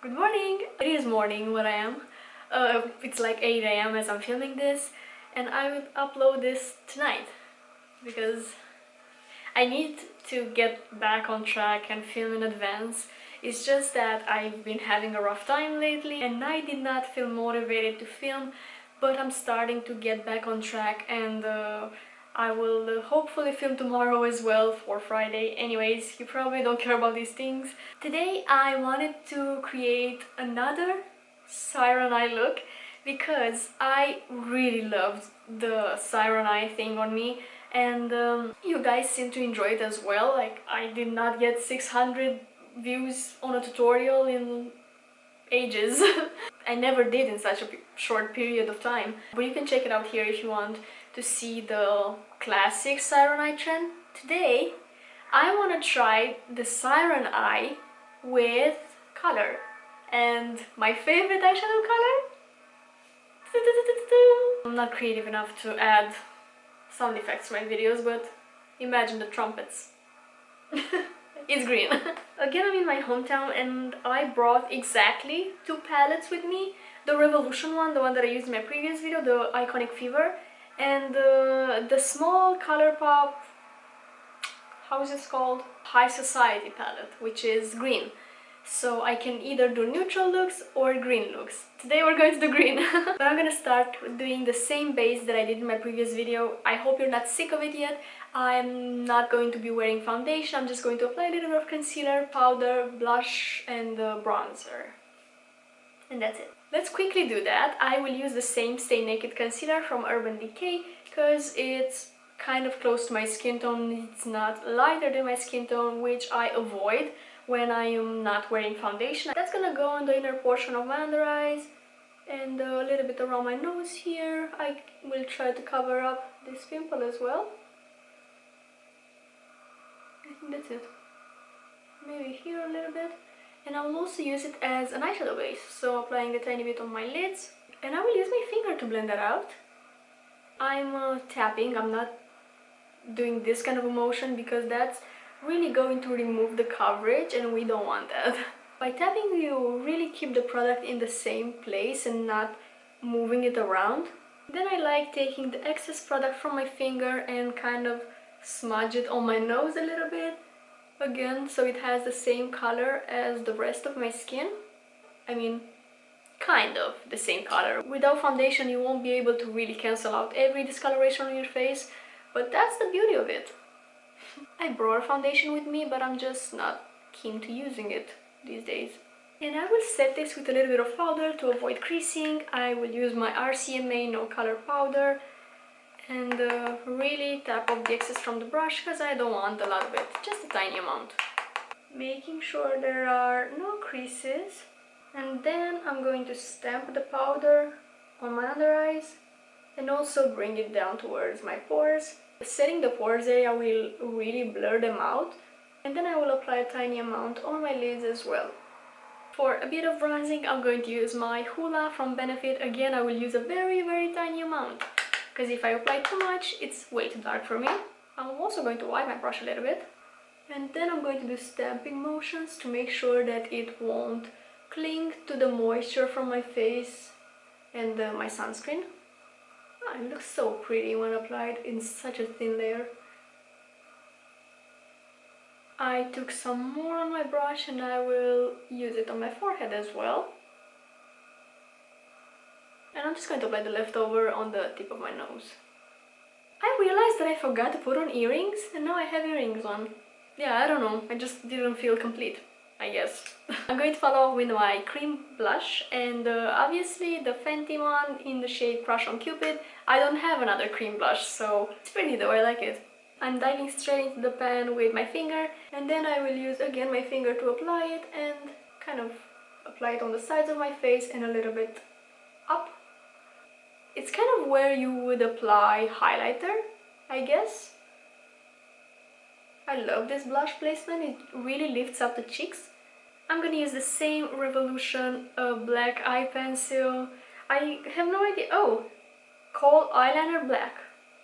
Good morning! It is morning where I am. It's like 8 a.m. as I'm filming this, and I will upload this tonight because I need to get back on track and film in advance. It's just that I've been having a rough time lately and I did not feel motivated to film, but I'm starting to get back on track, and I will hopefully film tomorrow as well for Friday. Anyways, you probably don't care about these things. Today I wanted to create another siren eye look because I really loved the siren eye thing on me, and you guys seem to enjoy it as well. Like, I did not get 600 views on a tutorial in ages. I never did in such a short period of time. But you can check it out here if you want to see the classic siren eye trend. Today I want to try the siren eye with color, and my favorite eyeshadow color. I'm not creative enough to add sound effects to my videos, but imagine the trumpets. It's green. Again, I'm in my hometown and I brought exactly 2 palettes with me. The Revolution one, the one that I used in my previous video, the Iconic Fever, and the small Colourpop, how is it called? High Society palette, which is green. So I can either do neutral looks or green looks. Today we're going to do green. But I'm gonna start doing the same base that I did in my previous video. I hope you're not sick of it yet. I'm not going to be wearing foundation. I'm just going to apply a little bit of concealer, powder, blush, and bronzer. And that's it. Let's quickly do that. I will use the same Stay Naked concealer from Urban Decay because it's kind of close to my skin tone. It's not lighter than my skin tone, which I avoid when I am not wearing foundation. That's gonna go on the inner portion of my under eyes and a little bit around my nose here. I will try to cover up this pimple as well. I think that's it. Maybe here a little bit. And I will also use it as an eyeshadow base, so applying a tiny bit on my lids. And I will use my finger to blend that out. I'm tapping, I'm not doing this kind of a motion because that's really going to remove the coverage and we don't want that. By tapping, you really keep the product in the same place and not moving it around. Then I like taking the excess product from my finger and kind of smudge it on my nose a little bit. Again, so it has the same color as the rest of my skin. I mean, kind of the same color. Without foundation you won't be able to really cancel out every discoloration on your face, but that's the beauty of it. I brought a foundation with me, but I'm just not keen to using it these days. And I will set this with a little bit of powder to avoid creasing. I will use my RCMA no color powder and really tap off the excess from the brush because I don't want a lot of it, just a tiny amount. Making sure there are no creases. And then I'm going to stamp the powder on my under eyes and also bring it down towards my pores. Setting the pores area will really blur them out, and then I will apply a tiny amount on my lids as well. For a bit of bronzing, I'm going to use my Hoola from Benefit. Again, I will use a very tiny amount because if I apply too much, it's way too dark for me. I'm also going to wipe my brush a little bit, and then I'm going to do stamping motions to make sure that it won't cling to the moisture from my face and my sunscreen. Oh, it looks so pretty when applied in such a thin layer. I took some more on my brush and I will use it on my forehead as well. And I'm just going to apply the leftover on the tip of my nose. I realized that I forgot to put on earrings and now I have earrings on. Yeah, I don't know, I just didn't feel complete, I guess. I'm going to follow with my cream blush, and obviously the Fenty one in the shade Crush on Cupid. I don't have another cream blush, so it's pretty though, I like it. I'm diving straight into the pan with my finger, and then I will use again my finger to apply it and kind of apply it on the sides of my face and a little bit up. It's kind of where you would apply highlighter, I guess. I love this blush placement, it really lifts up the cheeks. I'm gonna use the same Revolution black eye pencil. I have no idea. Oh, Khol Eyeliner Black.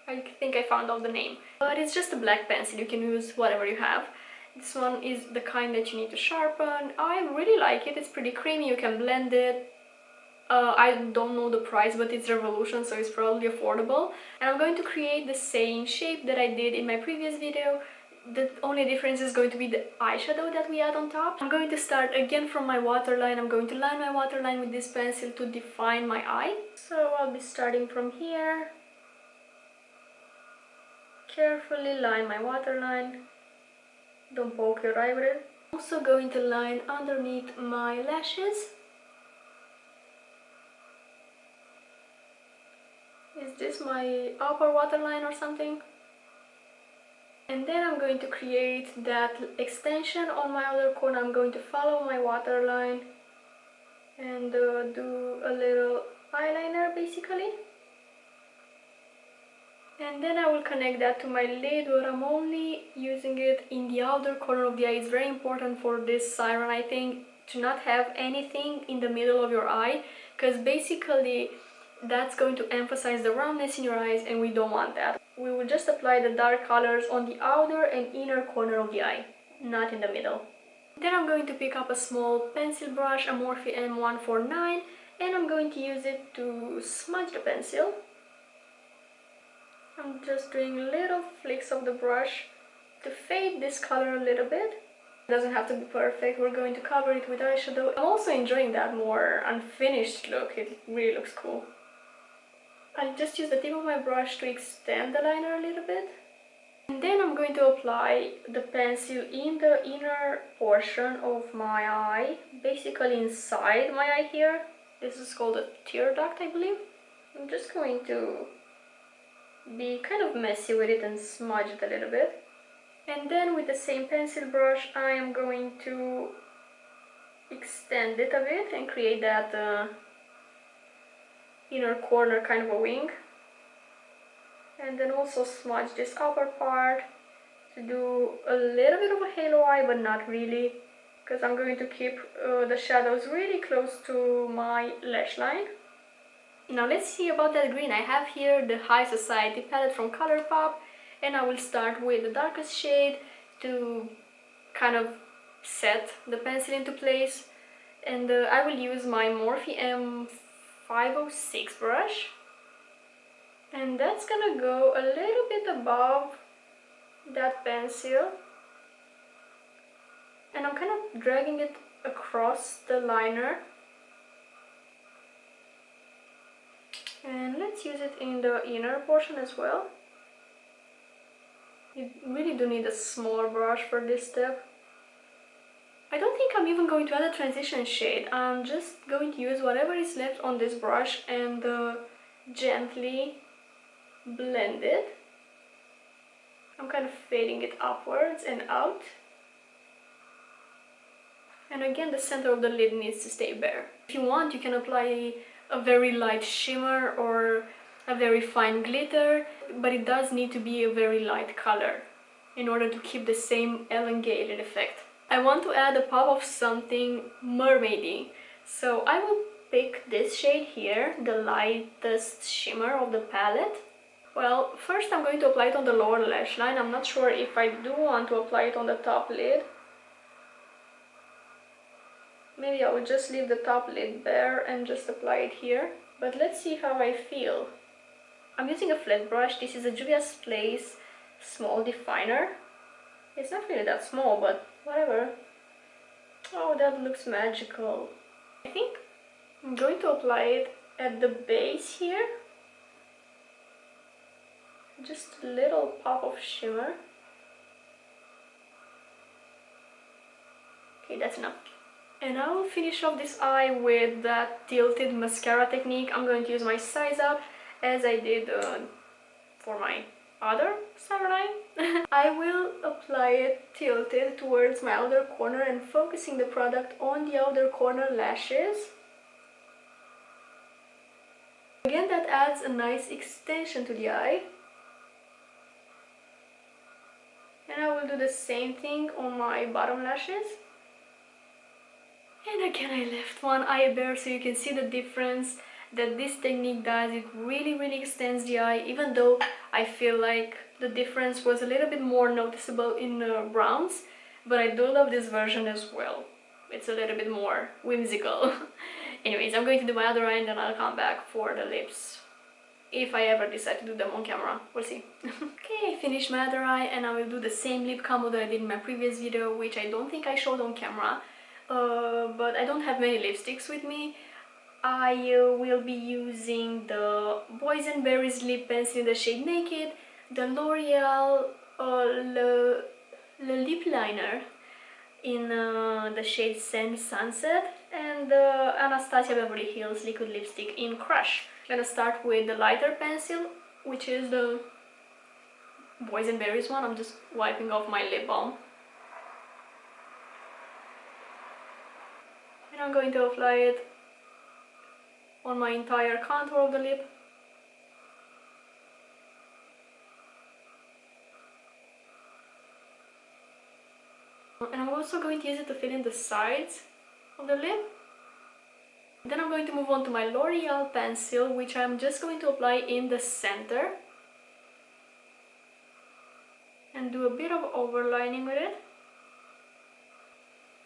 I think I found out the name. But it's just a black pencil, you can use whatever you have. This one is the kind that you need to sharpen. I really like it. It's pretty creamy. You can blend it. I don't know the price, but it's Revolution, so it's probably affordable. And I'm going to create the same shape that I did in my previous video. The only difference is going to be the eyeshadow that we add on top. I'm going to start again from my waterline. I'm going to line my waterline with this pencil to define my eye. So I'll be starting from here. Carefully line my waterline. Don't poke your eye with it. Also going to line underneath my lashes. Is this my upper waterline or something? And then I'm going to create that extension on my other corner. I'm going to follow my waterline and do a little eyeliner basically. And then I will connect that to my lid, but I'm only using it in the outer corner of the eye. It's very important for this siren, I think, to not have anything in the middle of your eye, because basically that's going to emphasize the roundness in your eyes, and we don't want that. We will just apply the dark colors on the outer and inner corner of the eye, not in the middle. Then I'm going to pick up a small pencil brush, a Morphe M149, and I'm going to use it to smudge the pencil. I'm just doing little flicks of the brush to fade this color a little bit. It doesn't have to be perfect. We're going to cover it with eyeshadow. I'm also enjoying that more unfinished look. It really looks cool. I'll just use the tip of my brush to extend the liner a little bit. And then I'm going to apply the pencil in the inner portion of my eye, basically inside my eye here. This is called a tear duct, I believe. I'm just going to be kind of messy with it and smudge it a little bit. And then with the same pencil brush I am going to extend it a bit and create that inner corner kind of a wing. And then also smudge this upper part to do a little bit of a halo eye, but not really, because I'm going to keep the shadows really close to my lash line. Now let's see about that green. I have here the High Society palette from Colourpop, and I will start with the darkest shade to kind of set the pencil into place. And I will use my Morphe M506 brush, and that's gonna go a little bit above that pencil, and I'm kind of dragging it across the liner. And let's use it in the inner portion as well. You really do need a smaller brush for this step. I don't think I'm even going to add a transition shade. I'm just going to use whatever is left on this brush and gently blend it. I'm kind of fading it upwards and out. And again, the center of the lid needs to stay bare. If you want, you can apply a very light shimmer or a very fine glitter, but it does need to be a very light color in order to keep the same elongated effect. I want to add a pop of something mermaidy, so I will pick this shade here, the lightest shimmer of the palette. Well, first I'm going to apply it on the lower lash line. I'm not sure if I do want to apply it on the top lid. Maybe I will just leave the top lid bare and just apply it here. But let's see how I feel. I'm using a flat brush. This is a Juvia's Place small definer. It's not really that small, but whatever. Oh, that looks magical. I think I'm going to apply it at the base here. Just a little pop of shimmer. Okay, that's enough. And I will finish off this eye with that tilted mascara technique. I'm going to use my Size Up as I did for my other siren eye. I will apply it tilted towards my outer corner and focusing the product on the outer corner lashes. Again, that adds a nice extension to the eye. And I will do the same thing on my bottom lashes. And again, I left one eye bare so you can see the difference that this technique does. It really extends the eye, even though I feel like the difference was a little bit more noticeable in browns. but I do love this version as well. It's a little bit more whimsical. Anyways, I'm going to do my other eye and then I'll come back for the lips. If I ever decide to do them on camera, we'll see. Okay, I finished my other eye and I will do the same lip combo that I did in my previous video, which I don't think I showed on camera. But I don't have many lipsticks with me. I will be using the Boysenberry's lip pencil in the shade Naked, the L'Oreal Le lip liner in the shade Seine Sunset, and the Anastasia Beverly Hills liquid lipstick in Crush. I'm gonna start with the lighter pencil, which is the Boysenberry's one. I'm just wiping off my lip balm. And I'm going to apply it on my entire contour of the lip. And I'm also going to use it to fill in the sides of the lip. Then I'm going to move on to my L'Oreal pencil, which I'm just going to apply in the center. And do a bit of overlining with it.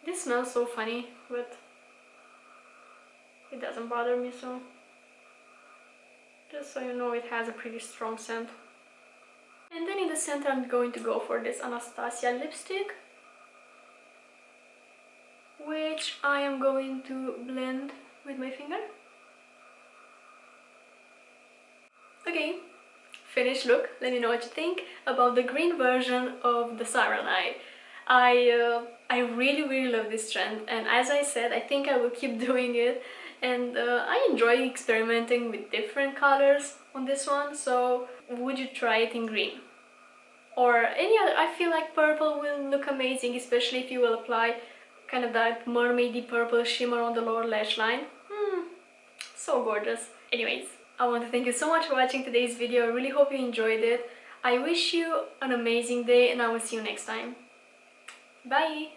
This smells so funny, but it doesn't bother me, so just so you know, it has a pretty strong scent. And then in the center I'm going to go for this Anastasia lipstick, which I am going to blend with my finger. Okay, finished look. Let me know what you think about the green version of the siren eye. I really love this trend, and as I said, I think I will keep doing it, and I enjoy experimenting with different colors on this one. So would you try it in green or any other? I feel like purple will look amazing, especially if you will apply kind of that mermaidy purple shimmer on the lower lash line. So gorgeous. Anyways, I want to thank you so much for watching today's video. I really hope you enjoyed it. I wish you an amazing day and I will see you next time. Bye!